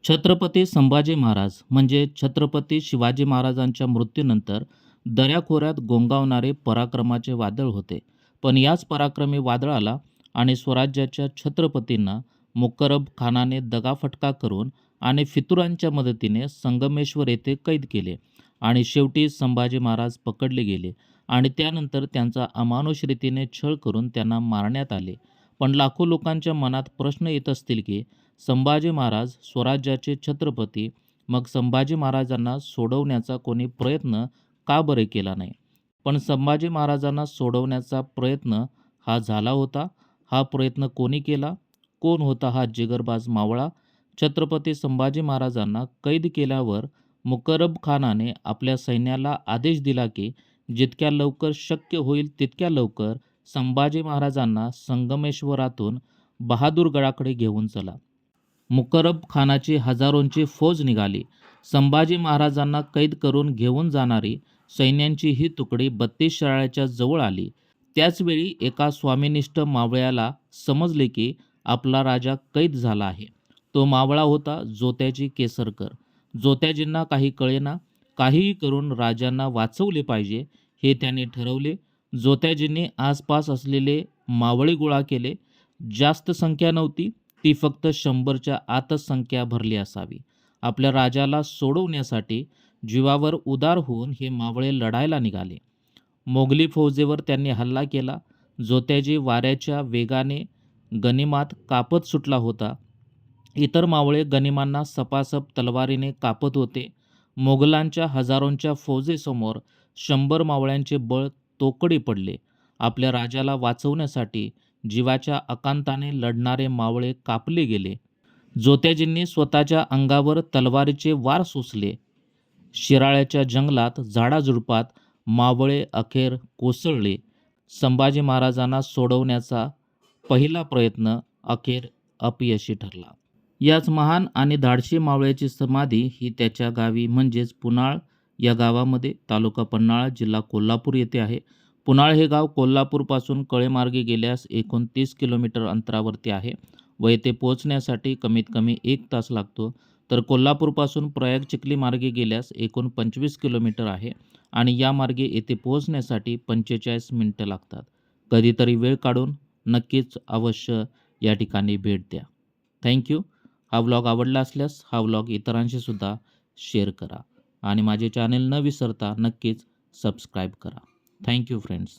छत्रपती संभाजी महाराज म्हणजे छत्रपती शिवाजी महाराजांच्या मृत्यूनंतर दऱ्याखोऱ्यात गोंगावणारे पराक्रमाचे वादळ होते. पण याच पराक्रमी वादळाला आणि स्वराज्याच्या छत्रपतींना मुकरब खानाने दगाफटका करून आणि फितुरांच्या मदतीने संगमेश्वर येथे कैद केले आणि शेवटी संभाजी महाराज पकडले गेले आणि त्यानंतर त्यांचा अमानुष रीतीने छळ करून त्यांना मारण्यात आले. पण लाखो लोकांच्या मनात प्रश्न येत असतील की संभाजी महाराज स्वराज्याचे छत्रपती, मग संभाजी महाराजांना सोडवण्याचा कोणी प्रयत्न का बरे केला नाही? पण संभाजी महाराजांना सोडवण्याचा प्रयत्न हा झाला होता. हा प्रयत्न कोणी केला? कोण होता हा जिगरबाज मावळा? छत्रपती संभाजी महाराजांना कैद केल्यावर मुकरब खानाने आपल्या सैन्याला आदेश दिला की जितक्या लवकर शक्य होईल तितक्या लवकर संभाजी महाराजांना संगमेश्वरातून बहादूरगडाकडे घेऊन चला. मुकरब खानाची हजारोंची फौज निघाली. संभाजी महाराजांना कैद करून घेऊन जाणारी सैन्यांची ही तुकडी 32 शाळेच्या जवळ आली. त्याचवेळी एका स्वामिनिष्ठ मावळ्याला समजले की आपला राजा कैद झाला आहे. तो मावळा होता जोत्याजी केसरकर. जोत्याजींना काही कळेना. काहीही करून राजांना वाचवले पाहिजे हे त्यांनी ठरवले. जोत्याजींनी आसपास असलेले मावळे गोळा केले. जास्त संख्या नव्हती, ती फक्त 100च्या आतच संख्या भरली असावी. आपल्या राजाला सोडवण्यासाठी जीवावर उदार होऊन हे मावळे लढायला निघाले. मोगली फौजेवर त्यांनी हल्ला केला. जोत्याजी वाऱ्याच्या वेगाने गनिमात कापत सुटला होता. इतर मावळे गनिमांना सपासप तलवारीने कापत होते. मोगलांच्या हजारोंच्या फौजेसमोर 100 मावळ्यांचे बळ तोकडी पडले. आपल्या राजाला वाचवण्यासाठी जीवाच्या अकांताने लढणारे मावळे कापले गेले. जोत्याजींनी स्वतःच्या अंगावर तलवारीचे वार सोसले. शिराळ्याच्या जंगलात झाडाझुडपात मावळे अखेर कोसळले. संभाजी महाराजांना सोडवण्याचा पहिला प्रयत्न अखेर अपयशी ठरला. याच महान आणि धाडशी मावळ्याची समाधी ही त्याच्या गावी म्हणजेच पुनाळ या गावामध्ये, तालुका पन्हाळा, जिल्हा कोल्हापूर येथे आहे. पुनाळ हे गाव कोल्हापूरपासून कळेमार्गे गेल्यास एकूण 30 किलोमीटर अंतरावरती आहे व येथे पोहोचण्यासाठी कमीत कमी 1 तास लागतो. तर कोल्हापूरपासून प्रयाग चिखली मार्गे गेल्यास एकूण 25 किलोमीटर आहे आणि या मार्गे येथे पोहोचण्यासाठी 45 मिनिटं लागतात. कधीतरी वेळ काढून नक्कीच अवश्य या ठिकाणी भेट द्या. थँक्यू. हा व्लॉग आवडला असल्यास हा व्लॉग इतरांशी सुद्धा शेअर करा आणि माझे चॅनेल न विसरता नक्कीच सबस्क्राईब करा. Thank you friends.